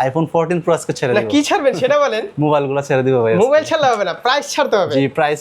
IPhone 14 pro আজকে ছেড়ে না দেব। কি ছাড়বেন সেটা বলেন। মোবাইলগুলো ছেড়ে দিব ভাই। মোবাইল ছাড়লে হবে না, প্রাইস ছাড়তে হবে। জি, প্রাইস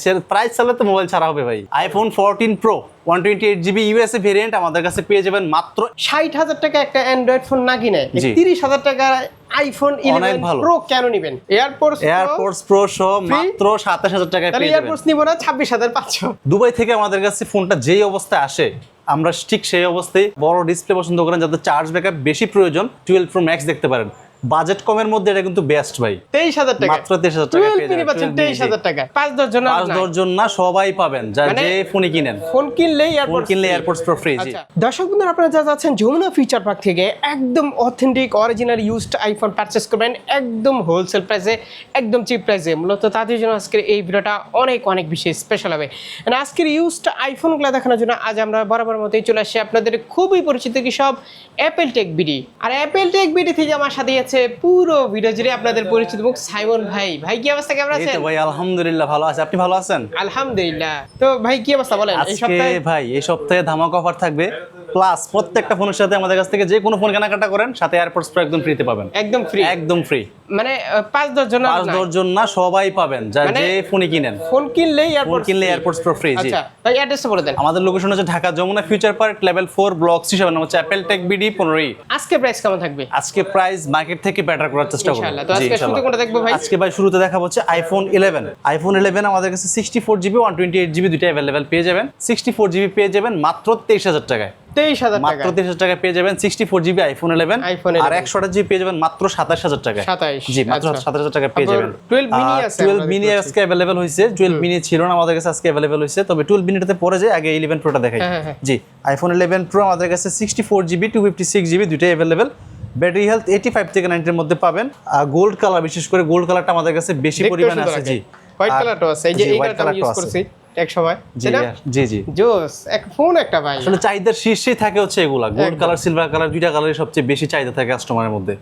ছাড়লে তো মোবাইল ছাড়া হবে ভাই। IPhone 14 pro 128GB USA variant আমাদের কাছে পেয়ে যাবেন মাত্র 60,000 টাকা একটা অ্যান্ড্রয়েড ফোন না কিনে জি। 30,000 টাকার আইফোন 11 ভালো। প্রো কেন নেবেন? এয়ারপোর্টস প্রো সহ মাত্র 27,000 টাকায় তাহলে পেয়ে যাবেন। এয়ারপোর্টস নিব না 26,500। দুবাই থেকে আমাদের কাছে ফোনটা যেই অবস্থায় আসে আমরা ঠিক সেই অবস্থায় বড় ডিসপ্লে পছন্দ করেন, যাতে চার্জ ব্যাকআপ বেশি প্রয়োজন 12 প্রো ম্যাক্স দেখতে পারেন। বাজেট কমের মধ্যে এটা কিন্তু বেস্ট ভাই। 23,000 টাকা, মাত্র 23,000 টাকায় পেয়ে যাবেন। 23,000 টাকা 5-10 জন 5-10 জন না, সবাই পাবেন যা মানে যে ফোনই কিনেন। ফোন কিনলেই এয়ারপোর্টস প্রো ফ্রি। জি দর্শক বন্ধুরা, আপনারা যা যাচ্ছেন যমুনা ফিউচার পার্ক থেকে একদম authentic original used iPhone purchase করবেন একদম হোলসেল প্রাইসে, একদম চিপ প্রাইসে। মূলত তাদের জন্য আজকের এই ভিডিওটা অনেক অনেক বেশি স্পেশাল হবে। আজকের ইউজড আইফোনগুলো দেখানোর জন্য আজ আমরা বরাবর মতোই চলে আসছি আপনাদের খুবই পরিচিত কি সব অ্যাপেল টেক বিডি। আর অ্যাপেল টেক বিডি থেকে আমার সাথে আছে পুরো ভিডিও জুড়ে আপনাদের পরিচিত মুখ সাইমন ভাই। ভাই কি অবস্থা, কেমন এই আছেন? তো ভাই আলহামদুলিল্লাহ ভালো আছি, আপনি ভালো আছেন? আলহামদুলিল্লাহ। তো ভাই কি অবস্থা বলেন? এই আজকে সপ্তাহে ভাই এই সপ্তাহে ধামাকা অফার থাকবে, প্লাস প্রত্যেকটা ফোনের সাথে আমাদের কাছ থেকে যে কোনো ফোন কেনাকাটা করেন সাথে এয়ারপোর্টস প্রো একদম ফ্রিতে পাবেন। একদম ফ্রি, একদম ফ্রি। মানে 5-10 জন 5-10 জন না, সবাই পাবেন যা মানে যে ফোনই কিনেন। ফোন কিনলেই এয়ারপোর্টস প্রো ফ্রি। জি আচ্ছা ভাই অ্যাড্রেসটা বলে দেন। আমাদের লোকেশন হচ্ছে Dhaka Jamuna future park level 4 block 7 নাম হচ্ছে অ্যাপেল টেক বিডি 15। আজকে প্রাইস কেমন থাকবে? আজকে প্রাইস মার্কেট থেকে বেটার করার চেষ্টা করব। ইনশাআল্লাহ। তো আজকে শুরুতে কোনটা দেখবো ভাই? আজকে ভাই শুরুতে দেখাবো হচ্ছে আইফোন 11 আমাদের কাছে 64GB 128GB দুটো अवेलेबल পেয়ে যাবেন। 64GB পেয়ে যাবেন মাত্র 23,000 টাকায়। 23,000 টাকা, মাত্র 23,000 টাকায় পেয়ে যাবেন 64GB আইফোন 11 আর 128GB পেয়ে যাবেন মাত্র 27,000 টাকায়। 27, জি মাত্র 27,000 টাকায় পেয়ে যাবেন। 12 মিনি আছে, 12 মিনি আজকে अवेलेबल হইছে। 12 মিনি ছিল না আমাদের কাছে, আজকে अवेलेबल হইছে। তবে 12 মিনিটাতে পরে যায়, আগে 11 প্রোটা দেখাই। জি আইফোন 11 প্রো আমাদের কাছে 64GB 256GB দুটোই अवेलेबल। ব্যাটারি হেলথ 85 থেকে 90 এর মধ্যে পাবেন। গোল্ড কালার, বিশেষ করে গোল্ড কালারটা আমাদের কাছে বেশি পরিমাণে আছে। জি হোয়াইট কালারটা আছে, এই যে এই কালারটা আমি ইউজ করছি এক সময়। জি জি জোস এক ফোন একটা ভাই। আসলে চাহিদার শীর্ষেই থাকে হচ্ছে এগুলা। গোল্ড কালার, সিলভার কালার দুইটা কালারই সবচেয়ে বেশি চাহিদা থাকে কাস্টমারের মধ্যে।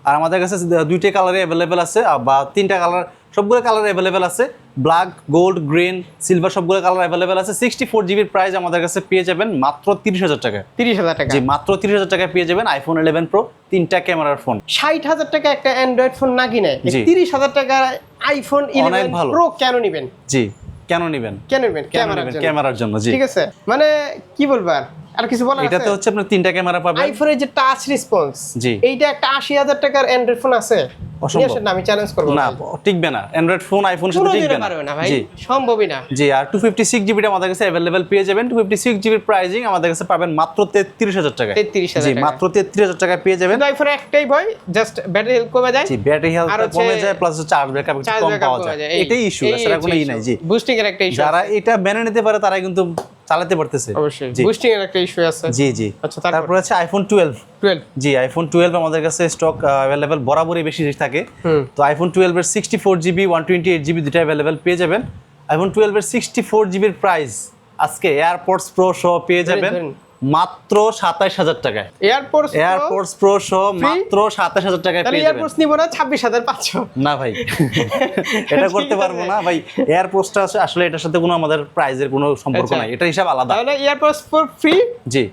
আর আমাদের কাছে দুইটা কালারই अवेलेबल আছে, বা তিনটা কালার, সবগুলো কালার अवेलेबल আছে। ব্ল্যাক, গোল্ড, গ্রিন, সিলভার সবগুলো কালার अवेलेबल আছে। 64GB প্রাইস আমাদের কাছে পেয়ে যাবেন মাত্র 30,000 টাকায়। 30,000 টাকা, জি মাত্র 30,000 টাকায় পেয়ে যাবেন আইফোন 11 প্রো, তিনটা ক্যামেরার ফোন। 60,000 টাকা একটা অ্যান্ড্রয়েড ফোন না কিনে জি। 30,000 টাকার আইফোন 11 ভালো। প্রো কেন নেবেন? জি কেন নেবেন? ক্যামেরার জন্য। জি ঠিক আছে, মানে কি বলবো আর কিছু বলার আছে? এটাতে হচ্ছে আপনার তিনটা ক্যামেরা পাবেন। আইফোনের যে টাচ রেসপন্স, জি এইটা একটা 80,000 টাকার অ্যান্ড্রয়েড ফোন আছে? অসম্ভব। নিয়ে আসেন না, আমি চ্যালেঞ্জ করব না টিকবে না, অ্যান্ড্রয়েড ফোন আইফোনের সাথে টিকবে না। পারবে না ভাই, জি সম্ভবই না। জি আর 256GB আমাদের কাছে अवेलेबल পেয়ে যাবেন। 256GB প্রাইসিং আমাদের কাছে পাবেন মাত্র 33,000 টাকায়। 33,000 জি টাকা, মাত্র 33,000 টাকায় পেয়ে যাবেন। কিন্তু আইফোনে একটাই ভয়, জাস্ট ব্যাটারি হেলথ কমে যায়। জি ব্যাটারি হেলথ আর হচ্ছে কমে যায়, প্লাস চার্জ ব্যাকআপ একটু কম পাওয়া যায়। এটাই ইস্যু, এছাড়া কোনো ই নাই। জি বুস্টিং এর একটা ইস্যু, যারা এটা মেনে নিতে পারে তারা কিন্তু চালাতে পারতেছে। অবশ্যই জি বুস্টিং এর একটা ইস্যু আছে। জি জি আচ্ছা তারপর আছে আইফোন 12। জি আইফোন 12 আমাদের কাছে স্টক अवेलेबल বরাবরই বেশি থাকে। তো আইফোন 12 এর 64GB 128GB দুটো अवेलेबल পেয়ে যাবেন। আইফোন 12 এর 64GB এর প্রাইস আজকে এয়ারপোর্টস প্রো সহ পেয়ে যাবেন মাত্র 27,000 টাকায়। এয়ারপোর্টস প্রো সহ মাত্র 27,000 টাকায় পেয়ে যাবেন। এয়ারপোর্টস নিব না 26,500? না ভাই এটা করতে পারবো না ভাই। এয়ারপোর্টসটা আসলে এটার সাথে কোনো আমাদের প্রাইজের কোনো সম্পর্ক নাই, এটা হিসাব আলাদা। তাহলে এয়ারপোর্টস প্রো ফ্রি জি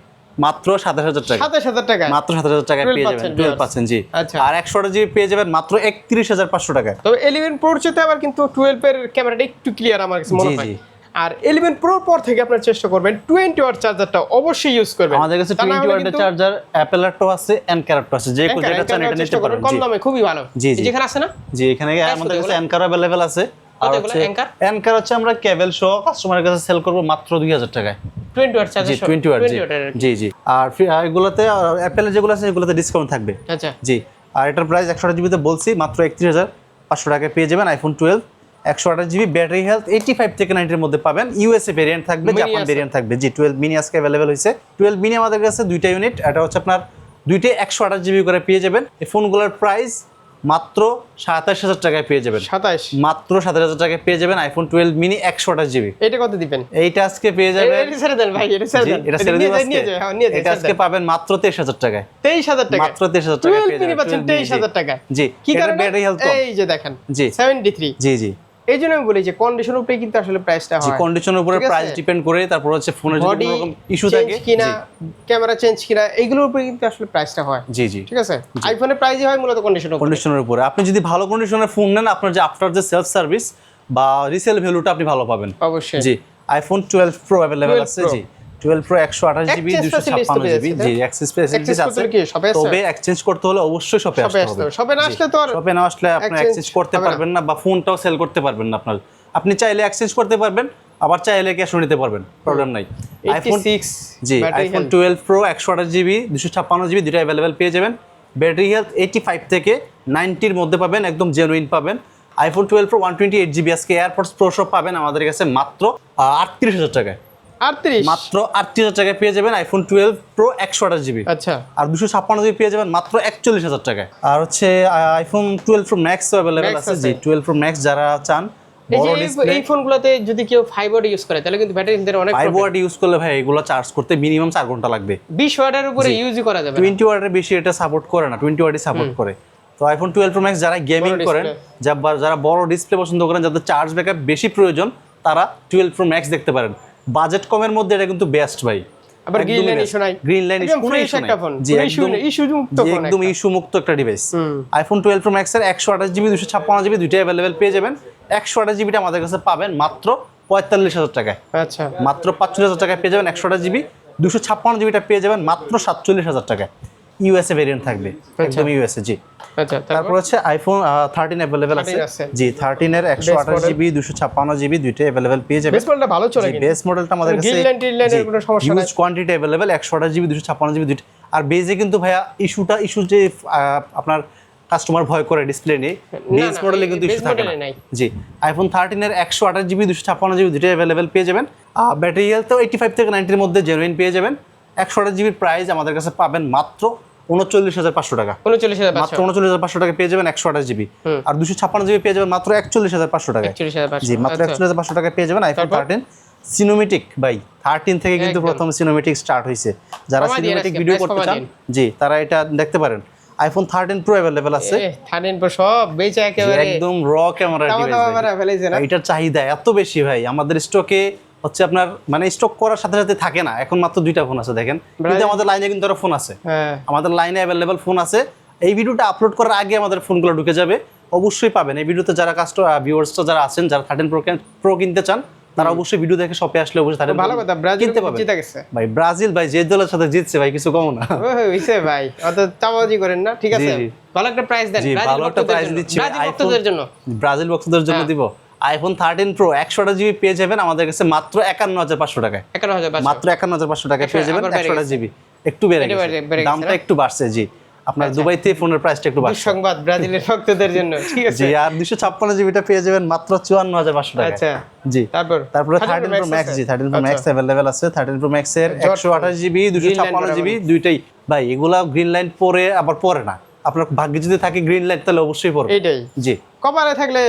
মাত্র 27,000 টাকা। 27,000 টাকা, মাত্র 27,000 টাকায় পেয়ে যাবেন। 12% জি। আর 128GB পেয়ে যাবেন মাত্র 31,500 টাকায়। তবে 11 প্রোর চেয়ে আবার কিন্তু 12 এর ক্যামেরাটা একটু ক্লিয়ার আমার কাছে মনে হয়। আর 11 প্রো পর থেকে আপনারা চেষ্টা করবেন 20 ওয়াট চার্জারটা অবশ্যই ইউজ করবেন। আমাদের কাছে 20 ওয়াটের চার্জার অ্যাপেলারটো আছে, এনকারারটো আছে, যে কোন যেটা চান এটা নিতে পারেন। কম দামে খুবই ভালো। যেখানে আছে না? জি এখানে আমাদের কাছে এনকার अवेलेबल আছে। আর হচ্ছে এনকার হচ্ছে আমরা কেবল সহ কাস্টমারের কাছে সেল করব মাত্র 2,000 টাকায়। 20 ওয়াট চার্জার, 20 ওয়াট। জি জি আর এগুলোতে অ্যাপেলের যেগুলো আছে সেগুলোতে ডিসকাউন্ট থাকবে। আচ্ছা জি আর এটার প্রাইস 128GB তে বলছি মাত্র 31,500 টাকায় পেয়ে যাবেন আইফোন 12। 128GB ব্যাটারি হেলথ 85 থেকে 90 এর মধ্যে পাবেন। ইউএসএ ভেরিয়েন্ট থাকবে, জাপান ভেরিয়েন্ট থাকবে। জি 12 মিনি আজকে अवेलेबल হইছে। 12 মিনি আমাদের কাছে দুইটা ইউনিট, এটা হচ্ছে আপনার দুইটাই 128GB করে পেয়ে যাবেন। এই ফোনগুলোর প্রাইস মাত্র 27,000 টাকায় পেয়ে যাবেন। 27 মাত্র 27,000 টাকায় পেয়ে যাবেন আইফোন 12 মিনি 128GB। এটা কত দিবেন? এইটা আজকে পেয়ে যাবেন, এটা ছেড়ে দেন ভাই, এটা ছেড়ে দেন, এটা ছেড়ে দিন আজকে। নিয়ে যান। এটা আজকে পাবেন মাত্র 23,000 টাকায়। 23,000 টাকা, মাত্র 23,000 টাকায় পেয়ে যাবেন। 23,000 টাকা। জি কি কারণে? ব্যাটারি হেলথ কম। এই যে দেখেন জি 73। জি জি এই জন্য আমি বলি যে কন্ডিশনের উপরে কিন্তু আসলে প্রাইসটা জি হয়। কন্ডিশনের উপরে ঠিক আছে? প্রাইস ডিপেন্ড করে, তারপর হচ্ছে ফোনের যদি বডি কোনো রকম ইস্যু চেঞ্জ থাকে কিনা, ক্যামেরা চেঞ্জ কিনা, এইগুলোর উপরে কিন্তু আসলে প্রাইসটা হয়। জি জি ঠিক আছে, আইফোনের প্রাইসই হয় মূলত কন্ডিশনের উপরে। কন্ডিশনের উপরে। আপনি যদি ভালো কন্ডিশনের ফোন নেন, আপনার যে আফটার যে সেলফ সার্ভিস বা রিসেল ভ্যালুটা আপনি ভালো পাবেন। অবশ্যই। জি আইফোন 12 প্রো अवेलेबल 12 আছে। Pro জি 12 pro 128 GB Exchange facilities 256 GB. তো জি পেয়েছে, অ্যাক্সেস ফ্যাসিলিটিস Access আছে, করতে হলে কি শপে আসতে তবে এক্সচেঞ্জ করতে হলে অবশ্যই শপে আসতে হবে। শপে না আসলে তো আর শপে না আসলে আপনি exchange এক্সচেঞ্জ করতে হবে না। পারবেন না বা ফোনটাও সেল করতে পারবেন না আপনার। আপনি চাইলে এক্সচেঞ্জ করতে পারবেন, আবার চাইলে ক্যাশও নিতে পারবেন, প্রবলেম নাই। IPhone 86 G battery iPhone 12 pro 128 GB 256 GB দুটো अवेलेबल পেয়ে যাবেন। ব্যাটারি হেলথ 85 থেকে 90 এর মধ্যে পাবেন, একদম জেনুইন পাবেন। আইফোন 12 প্রো 128 জিবি আজকে এয়ারপডস প্রো সব পাবেন আমাদের কাছে মাত্র 38,000 টাকায়। 38 মাত্র 38,000 টাকায় পেয়ে যাবেন আইফোন 12 প্রো 128 জিবি। আচ্ছা, আর 256 জিবি পেয়ে যাবেন মাত্র 41,000 টাকায়। আর হচ্ছে iPhone 12 pro max available Max আছে। আছে। জি 12 প্রো ম্যাক্স যারা চান এই যে বড় ডিসপ্লে এই ফোনগুলোতে যদি কেউ 5 ওয়াট ইউজ করে তাহলে কিন্তু ব্যাটারি কিন্তু অনেক 5 ওয়াট ইউজ করলে ভাই এগুলো চার্জ করতে মিনিমাম 4 ঘন্টা লাগবে। 20 ওয়াটের উপরে ইউজই করা যাবে না। 20 ওয়াটের বেশি এটা সাপোর্ট করে না, 20 ওয়াটই সাপোর্ট করে। তো আইফোন 12 প্রো ম্যাক্স যারা গেমিং বড় করেন, যারা বড় ডিসপ্লে পছন্দ করেন, যাদের চার্জ ব্যাকআপ বেশি প্রয়োজন, তারা 12 প্রো ম্যাক্স দেখতে পারেন। বাজেট কমের মধ্যে এটা কিন্তু বেস্ট ভাই। আবার গ্রিন লাইন ইস্যু নাই, গ্রিন লাইন একদম কোনো fresh ইস্যু একটা নাই। ফোন, জি কোনো একদম ইস্যু মুক্ত জি, ফোন, একদম ইস্যু মুক্ত একটা ডিভাইস। আইফোন 12 প্রো ম্যাক্স এর 128 জিবি 256 জিবি দুইটাই अवेलेबल পেয়ে যাবেন। 128 জিবিটা আমাদের কাছে পাবেন মাত্র 45,000 টাকায়। আচ্ছা, মাত্র 45,000 টাকায় পেয়ে যাবেন 128 জিবি। 256 জিবিটা পেয়ে যাবেন মাত্র 47,000 টাকায়। ইউএসএ ভেরিয়েন্ট থাকবে, একদম ইউএসএ। জি আচ্ছা, তারপর হচ্ছে আইফোন 13 अवेलेबल আছে। 13 আছে। জি 13 এর 128 জিবি 256 জিবি দুইটাই अवेलेबल পেয়ে যাবেন। বেস মডেলটা ভালো চলে কিন্তু বেস মডেলটা আমাদের কাছে গ্রিন লাইনের কোনো সমস্যা নাই। Huge quantity available 128 GB 256 GB দুইটা। আর বেজে কিন্তু ভাইয়া ইস্যু যে আপনার কাস্টমার ভয় করে ডিসপ্লে নিয়ে, বেস না, মডেলে কিন্তু base ইস্যু থাকে model এ না। নাই। জি আইফোন 13 এর 128 জিবি 256 জিবি দুইটাই अवेलेबल পেয়ে যাবেন। ব্যাটারি হেলথ 85 থেকে 90 এর মধ্যে জেনুইন পেয়ে যাবেন। 128 জিবির প্রাইস আমাদের কাছে পাবেন মাত্র 39,500 টাকা। 39,500 মাত্র 39,500 টাকা পেয়ে যাবেন 128 জিবি। আর 256 জিবি পেয়ে যাবেন মাত্র 41,500 টাকা। 41,500 জি মাত্র আচ্ছা। 41,500 টাকা পেয়ে যাবেন আইফোন 13 সিনোমেটিক। ভাই 13 থেকে কিন্তু একদম। প্রথম সিনোমেটিক স্টার্ট হয়েছে। যারা কমা দিন সিনোমেটিক আজকে, ভিডিও price করতে কমা চান, দিন। জি তারা এটা দেখতে পারেন। আইফোন 13 প্রো अवेलेबल আছে। 13 Pro সব বেচে জি, একেবারে একদম র ক্যামেরা দামা ডিভাইস। মারা ফেলেছে না। এটার চাহিদা এত বেশি ভাই, আমাদের স্টকে হচ্ছে আপনার মানে স্টক করার সাথে সাথে থাকে না। এখন মাত্র 2টা ফোন আছে দেখেন, কিন্তু আমাদের লাইনে কিন্তু আরো ফোন আছে। হ্যাঁ, আমাদের লাইনে अवेलेबल ফোন আছে। এই ভিডিওটা আপলোড করার আগে আমাদের ফোনগুলো ঢুকে যাবে, অবশ্যই পাবেন। এই ভিডিওতে যারা ভিউয়ার্সরা যারা আছেন, যারা 13 প্রো কিনতে চান, তারা অবশ্যই ভিডিও দেখে শপে আসলে অবশ্যই 13 ভালো কথা, ব্রাজিল কিনতে পাবেন। জিতে গেছে। ভাই ব্রাজিল ভাই যে দলের সাথে জিতছে ভাই কিছু কম না। হইছে ভাই, অত চাপাবাজি করেন না, ঠিক আছে? জি, জি। ভালো একটা প্রাইস দেন জি ব্রাজিল ভালো একটা ভক্তদের প্রাইস জন্য। দিচ্ছি ব্রাজিল ভক্তদের জন্য। ব্রাজিল ভক্তদের জন্য হ্যাঁ। দিব। আইফোন 13 প্রো 128 জিবি পেয়ে যাবেন আমাদের কাছে মাত্র 51,500 টাকায়। 51,500 মাত্র 51,500 টাকায় পেয়ে যাবেন আবার বেড়ে 128 জিবি। একটু বেড়ে এটা গেছে, বেড়ে গেছে দামটা না? একটু বাড়ছে। জি আপনার দুবাইতে ফোনের প্রাইসটা একটু বাড়ছে। সংবাদ ব্রাজিলের ভক্তদের জন্য, ঠিক আছে? জি আর 256 জিবিটা পেয়ে যাবেন মাত্র 54,500 টাকায়। আচ্ছা, জি তারপরে 13 প্রো ম্যাক্স। জি 13 প্রো ম্যাক্স अवेलेबल আছে। 13 প্রো ম্যাক্স এর জট 128 জিবি 256 জিবি দুইটাই। ভাই এগুলা গ্রিন লাইন পরে আবার পরে না, আপনার ভাগ্যে যদি থাকে গ্রিন লাইট তাহলে অবশ্যই পড়বে। এইটাই জি কপালে থাকলে,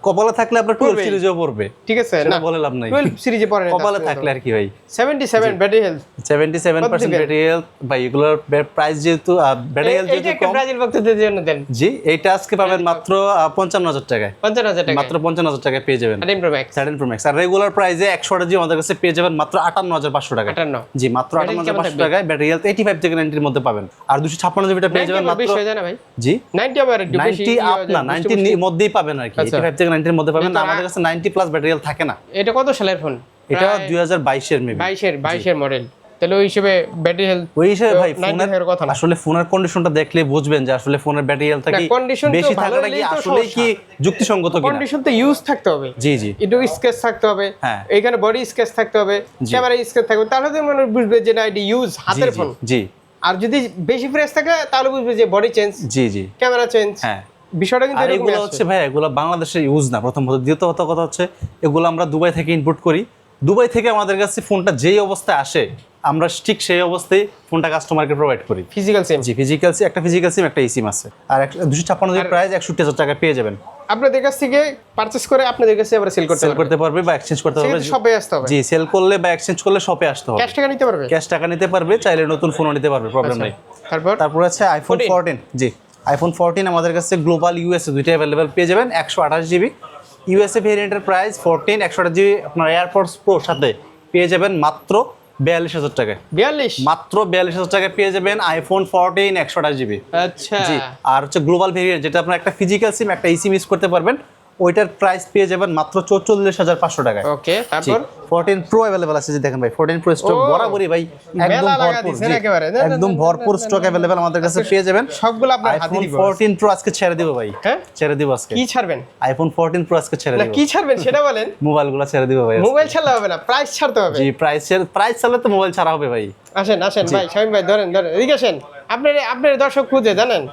কপালে থাকলে আপনার 12 পড়বেই। সিরিজেও পড়বে, ঠিক আছে? সেটা না বলে লাভ নাই। 12 সিরিজে পড়ে না, কপালে থাকলে আর কি ভাই। 77 ব্যাটারি হেলথ। 77% battery health. ভাই এগুলোর প্রাইস যেহেতু ব্যাটারি হেলথ এইটা যেহেতু একটা কম, ব্রাজিল ভক্তদের জন্য দেন। জি এইটা আজকে পাবেন মাত্র 55,000 টাকায়। 50,000 টাকা মাত্র 55,000 টাকায় পেয়ে যাবেন 13 Pro Max। 13 pro max. আর রেগুলার প্রাইসে 128 জিবি আমাদের কাছে পেয়ে যাবেন মাত্র 58,500 টাকায়। 58 জি মাত্র ব্যাটারি কেমন 58,500 টাকায়। ব্যাটারি হেলথ 85 থেকে 90 এর মধ্যে পাবেন। আর 256 জিবিটা পেয়ে যাবেন মাত্র, বেশি হয়ে যায় না ভাই? জি 90 আবার একটু বেশি 90 আপ না 90 এর মধ্যেই পাবেন আর কি। আচ্ছা। 85 থেকে 90 এর মধ্যে পাবেন। এটা- আমাদের কাছে 90 প্লাস ব্যাটারি হেলথ থাকে না। এটা কত সালের ফোন? এটা 2022 এর মেবি। 22 এর মডেল। তাহলে ওই হিসেবে ব্যাটারি হেলথ ওই হিসেবে ভাই 90 ফোনের এর কথা না। আসলে ফোনের কন্ডিশনটা দেখলে বুঝবেন যে আসলে ফোনের ব্যাটারি হেলথ কি condition তো বেশি ভালো থাকাটা কি হলেই তো আসলে কি যুক্তিসঙ্গত কিনা। কন্ডিশন তো ইউজ থাকতে হবে। জি জি একটু স্কেচ থাকতে হবে, হ্যাঁ। এখানে বডি স্কেচ থাকতে হবে, জি। ক্যামেরা স্কেচ থাকবে, তাহলে তো মানুষ বুঝবে যে না এটা ইউজ হাতের ফোন। জি আর যদি বেশি ফ্রেশ থাকে তাহলে বুঝবে যে বডি চেঞ্জ, জি জি ক্যামেরা চেঞ্জ। হ্যাঁ। বিষয়টা কিন্তু আর এরকমই এগুলো আছে। হচ্ছে ভাই এগুলো বাংলাদেশের ইউজ না প্রথমত। দ্বিতীয়ত কথা হচ্ছে এগুলো আমরা দুবাই থেকে ইম্পোর্ট করি। দুবাই থেকে আমাদের কাছে ফোনটা যেই অবস্থায় আসে আমরা ঠিক সেই অবস্থায় ফোনটা কাস্টমারকে প্রোভাইড করি। ফিজিক্যাল সিম জি ফিজিক্যাল সিম, একটা ফিজিক্যাল সিম একটা ইসিম আছে। আর 256 জিবি প্রাইস 61,000 টাকা পেয়ে যাবেন। আপনাদের কাছ থেকে পারচেজ করে আপনাদের কাছে আবার সেল করতে সেল পারবে। করতে পারবে বা এক্সচেঞ্জ করতে পারবে। সেক্ষেত্রে শপে আসতে হবে। জি সেল করলে বা এক্সচেঞ্জ করলে শপে আসতে হবে। ক্যাশ টাকা নিতে পারবে। ক্যাশ টাকা নিতে পারবে, চাইলে নতুন ফোনও নিতে পারবে, প্রবলেম নেই। তারপর আছে আইফোন 14। জি আইফোন 14 আমাদের কাছে গ্লোবাল ইউএসএ দুইটাই अवेलेबल পেয়ে যাবেন। 128 জিবি ইউএসএ ভেরিয়েন্টের প্রাইস 14 128GB আপনার এয়ারপডস প্রো সাথে পেয়ে যাবেন মাত্র 42,000 টাকায়। 42 মাত্র 42,000 টাকায় পেয়ে যাবেন আইফোন 14 128GB। আচ্ছা জি, আর হচ্ছে গ্লোবাল ভেরিয়েন্ট যেটা আপনার একটা ফিজিক্যাল সিম একটা ইসিম ইউজ করতে পারবেন, ওইটার প্রাইস পেয়ে যাবেন মাত্র 44,500 টাকায়। ওকে, তারপর 14 প্রো अवेलेबल আছে, যে দেখেন ভাই 14 প্রো স্টক বরাবরই ভাই একদম মেলা লাগা ভরপুর। দিছেন জি, একেবারে। একদম ভরপুর স্টক अवेलेबल আমাদের কাছে পেয়ে যাবেন। সবগুলো আপনার হাতে আইফোন দিব। 14 প্রো আজকে ছেড়ে দিব ভাই। হ্যাঁ, ছেড়ে দিব আজকে। কি ছাড়বেন? আইফোন 14 প্রো আজকে ছেড়ে না দিব। কি ছাড়বেন সেটা বলেন। মোবাইলগুলো ছেড়ে দিব ভাই আজকে। মোবাইল ছাড়লে হবে না, প্রাইস ছাড়তে হবে। জি, প্রাইস চালে তো মোবাইল ছাড়া হবে ভাই। আসেন আসেন ভাই, শামিম ভাই ধরেন এদিকে আসেন। আপনার দর্শক খুঁজে জানেন,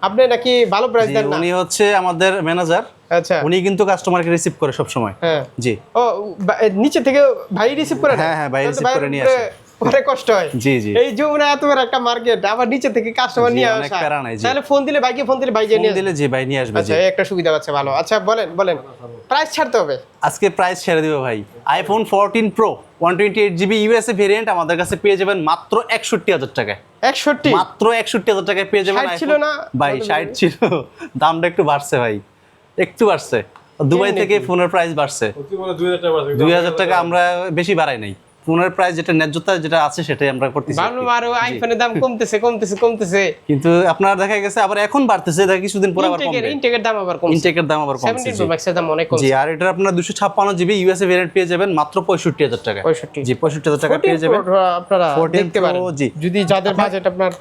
আপনি নাকি ভালো প্রাইস জি, দেন না? উনি হচ্ছে আমাদের ম্যানেজার, আচ্ছা, উনি কিন্তু কাস্টমারকে রিসিভ করে সব সময়। হ্যাঁ। জি ও নিচে থেকে ভাই রিসিভ করে না? হ্যাঁ, ভাই তাহলে receive ভাইয়ের করে নিয়ে উপরে আসে। পরে কষ্ট হয়। জি, জি। এই যমুনা এত বড় একটা মার্কেট, আবার নিচে থেকে কাস্টমার জি, নিয়ে অনেক আসা। প্যারা নাই, জি। তাহলে ফোন দিলে ভাইকে ফোন দিলে ভাই যে ফোন নিয়ে দিলে জি ভাই নিয়ে আসবে। আচ্ছা, জি, এই একটা সুবিধা আছে, ভালো। আচ্ছা বলেন প্রাইস ছাড়তে হবে। আজকে প্রাইস ছেড়ে দিব ভাই। IPhone 14 pro 128GB USA variant আমাদের কাছে পেয়ে যাবেন মাত্র 61,000 টাকায়। 61 মাত্র 61,000 টাকায় পেয়ে যাবেন। 60 ছিল না? ভাই 60 ছিল, দামটা একটু বাড়ছে ভাই, একটু বাড়ছে। দুবাই থেকে ফোনের প্রাইস বাড়ছে 2,000 টাকা, আমরা বেশি বাড়াই নাই। ফোনের প্রাইস যেটা ন্যায্যতা যেটা আছে সেটাই আমরা করতেছি। ভালো, আরো আইফোনের দাম কমতেছে। কিন্তু আপনার দেখা গেছে আবার এখন বাড়তেছে, দেখা কিছুদিন পর আবার কমবে। ইনটেকের দাম আবার কমছে। ইনটেকের দাম আবার কমছে। 17 প্রো ম্যাক্সের দাম অনেক কমছে। জি, আর এটা আপনার 256GB ইউএসএ ভেরিয়েন্ট পেয়ে যাবেন মাত্র 65,000 টাকা। 65 জি, 65,000 টাকা পেয়ে যাবেন। আপনারা 14 দেখতে পারেন। জি। যদি যাদের বাজেট আপনার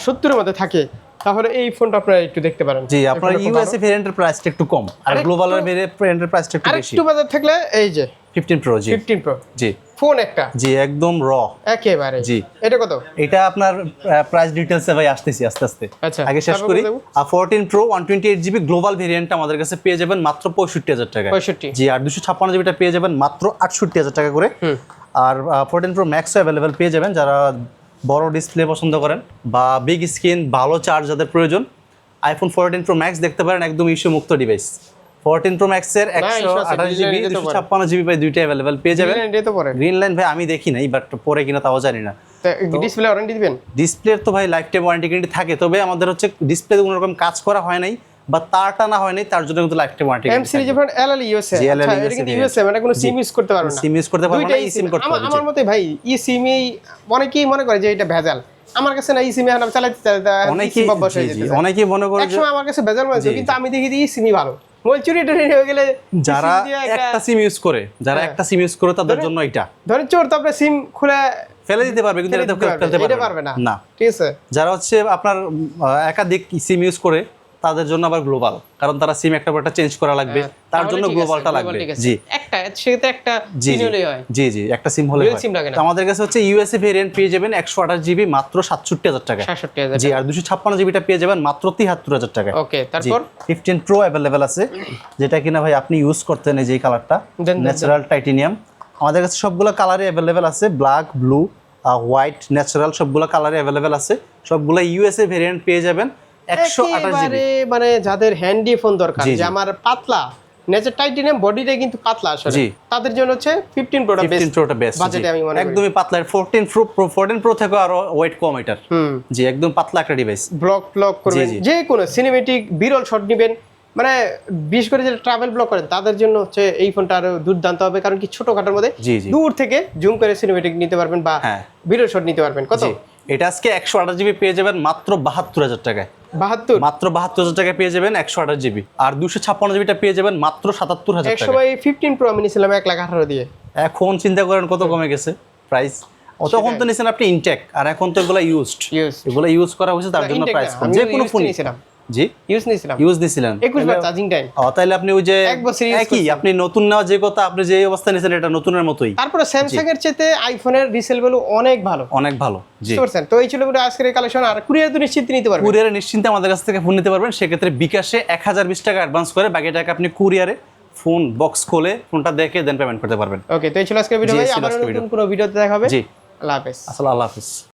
70 এর মধ্যে থাকে, তাহলে এই ফোনটা আপনারা একটু দেখতে পারেন। জি, আপনার এই ফোনটা খুব ইউএসএ ভেরিয়েন্টের প্রাইসটা একটু কম, আর আরেকটু- গ্লোবালের ভেরিয়েন্টের প্রাইসটা একটু ভালো। বেশি। আরেকটু বাজেট থাকলে এই যে 15 প্রো। জি 15 প্রো জি ফোন একটা জি, একদম একেবারে। জি। এটা কত? এটা আপনার প্রাইস ডিটেইলসে ভাই আসতেছি আস্তে আস্তে। আচ্ছা, আগে শেষ তারপর করি। বলে দেবো। আর 14 প্রো 128GB গ্লোবাল ভেরিয়েন্ট আমাদের কাছে পেয়ে যাবেন মাত্র 65,000 টাকায়। 65 জি, আর 256GBটা পেয়ে যাবেন মাত্র 68,000 টাকা করে। আর 14 প্রো ম্যাক্সও অ্যাভেলেবেল পেয়ে যাবেন যারা বড় ডিসপ্লে পছন্দ করেন বা বিগ স্ক্রিন ভালো চার্জ যাদের প্রয়োজন। আইফোন 14 প্রো ম্যাক্স দেখতে পারেন, একদম ইস্যু মুক্ত ডিভাইস। 14 প্রো ম্যাক্সের issue আছে, 128GB Green Line দিতে পারে। 256GB ভাই দুইটা অ্যাভেলেবেল পেয়ে যাবেন। এটা তো পরে গ্রিন লাইন ভাই আমি দেখি নাই, বাট পরে কিনা তাও জানি না। ডিসপ্লে ওয়ারেন্টি দিবেন? ডিসপ্লের তো ভাই লাইফ টাইম ওয়ারেন্টি গ্যারান্টি থাকে, তবে আমাদের হচ্ছে ডিসপ্লেতে কোনো রকম কাজ করা হয় নাই বা তার টানা হয় নাই, তার জন্য কিন্তু lifetime warranty M series যখন এলএল ইউএসএ, জি, LL আচ্ছা এটা USA কিন্তু variant। ইউএসএ মানে কোনো সিম ইউজ করতে পারবে না। সিম ইউজ করতে পারবে না, দুইটাই eSIM করতে পারবে। আমার মতে ভাই ই সিমই অনেকেই মনে করে যে এটা ভেজাল। আমার কাছে না ই সিমে এখন আমি চালাতে অনেকেই অনেকেই মনে করে যে একসময় আমার কাছে ভেজাল মনে হতো, কিন্তু আমি দেখি ই সিমই ভালো। মোবাইল চুরি টুরি হয়ে গেলে যারা SIM দিয়ে একটা সিম ইউজ করে, তাদের জন্য এটা ধরেন চোর তো আপনার সিম খুলে ফেলে দিতে পারবে, কিন্তু এটা ফেলতে এটা পারবে না। না। ঠিক আছে, যারা হচ্ছে আপনার একাধিক সিম ইউজ করে তাদের জন্য আবার গ্লোবাল, কারণ তারা সিম একটা পর একটা চেঞ্জ করা লাগবে, তার জন্য গ্লোবালটা লাগবে। জি একটা সেক্ষেত্রে একটা জি সিম হলেই হয়। জি জি, একটা সিম হলে Dual হয়। SIM লাগে না। তো আমাদের কাছে হচ্ছে ইউএসএ ভেরিয়েন্ট পেয়ে যাবেন 128GB মাত্র 67,000 টাকা। 67,000 জি, আর 256GBটা পেয়ে যাবেন মাত্র 73,000 টাকা। ওকে, তারপর 15 প্রো অ্যাভেলেবেল আছে, যেটা কিনা ভাই আপনি ইউজ করতেন, এই যে কালারটা দেন। Natural titanium. আমাদের কাছে সবগুলো কালারই অ্যাভেলেবেল আছে, ব্ল্যাক, ব্লু, হোয়াইট, ন্যাচারাল সবগুলো কালারই অ্যাভেলেবেল আছে। সবগুলো ইউএসএ ভেরিয়েন্ট পেয়ে যাবেন 128GB। একেবারে মানে যাদের হ্যান্ডি ফোন দরকার, জি, যে জি। আমার পাতলা নেচার টাইটেনিয়াম বডিটা কিন্তু পাতলা আসলে, জি। তাদের জন্য হচ্ছে 15 প্রোটা 15 প্রোটা বেস্ট, বাজেটে আমি মনে করি। একদমই পাতলা। 14 প্রো থেকে আরো ওয়েট কম এটার। জি, একদম পাতলা একটা ডিভাইস। ব্লগ করবেন, জি। যে কোনো সিনেমেটিক বিরল শট নেবেন, মানে বিশেষ করে যারা ট্রাভেল ব্লগ করেন তাদের জন্য হচ্ছে এই ফোনটা আরো দুর্দান্ত হবে, কারণ কি ছোটখাটোর মধ্যে জি, জি। দূর থেকে জুম করে সিনেমেটিক নিতে পারবেন বা হ্যাঁ। বিরল শট নিতে পারবেন। কত? জি, এটা আজকে 128GB পেয়ে যাবেন মাত্র 72,000 টাকায়। 72? মাত্র 72,000 টাকায় পেয়ে যাবেন 128GB। আর 256GBটা পেয়ে যাবেন মাত্র 77,000 এক টাকা। সময় 15 প্রো আমি নিয়েছিলাম 1,18,000 দিয়ে। এখন চিন্তা করেন কত কমে গেছে প্রাইস। তখন তো নিছেন আপনি ইনটেক, আর এখন তো এগুলো ইউজড। এগুলো ইউজ করা হয়েছে, তার জন্য Intake প্রাইস না, কম। আমি যে কোনো used ফোন নিয়েছিলাম। জি, ইউজ নিয়েছিলাম ইউজ দিছিলেন 21 বার চার্জিং টাইম। তাইলে আপনি ওই যে এক বছর use একই, করছেন। আপনি নতুন নেওয়া যে কথা, আপনি যে অবস্থা নিছেন এটা নতুনের মতোই, তারপরে স্যামসাং এর চেয়ে আইফোনের রিসেল ভ্যালু অনেক ভালো। অনেক ভালো। জি, বুঝতে পারছেন? তো এই ছিল পুরো আজকের কালেকশন। আর কুরিয়ার তো নিশ্চিত নিতে পারবেন। কুরিয়ারে নিশ্চিন্তে আমাদের কাছ থেকে ফোন নিতে পারবেন। সেক্ষেত্রে বিকাশে 1020 টাকা অ্যাডভান্স করে বাকি টাকা আপনি কুরিয়ারে ফোন বক্স খুলে ফোনটা দেখে দেন পেমেন্ট করতে পারবেন। ওকে, তো এই ছিল আজকের ভিডিও। জি, ভাই ছিল আবার আজকের নতুন ভিডিও। কোনো ভিডিওতে দেখা হবে। জি, আল্লাহ হাফেজ। আসসালামু আলাইকুম।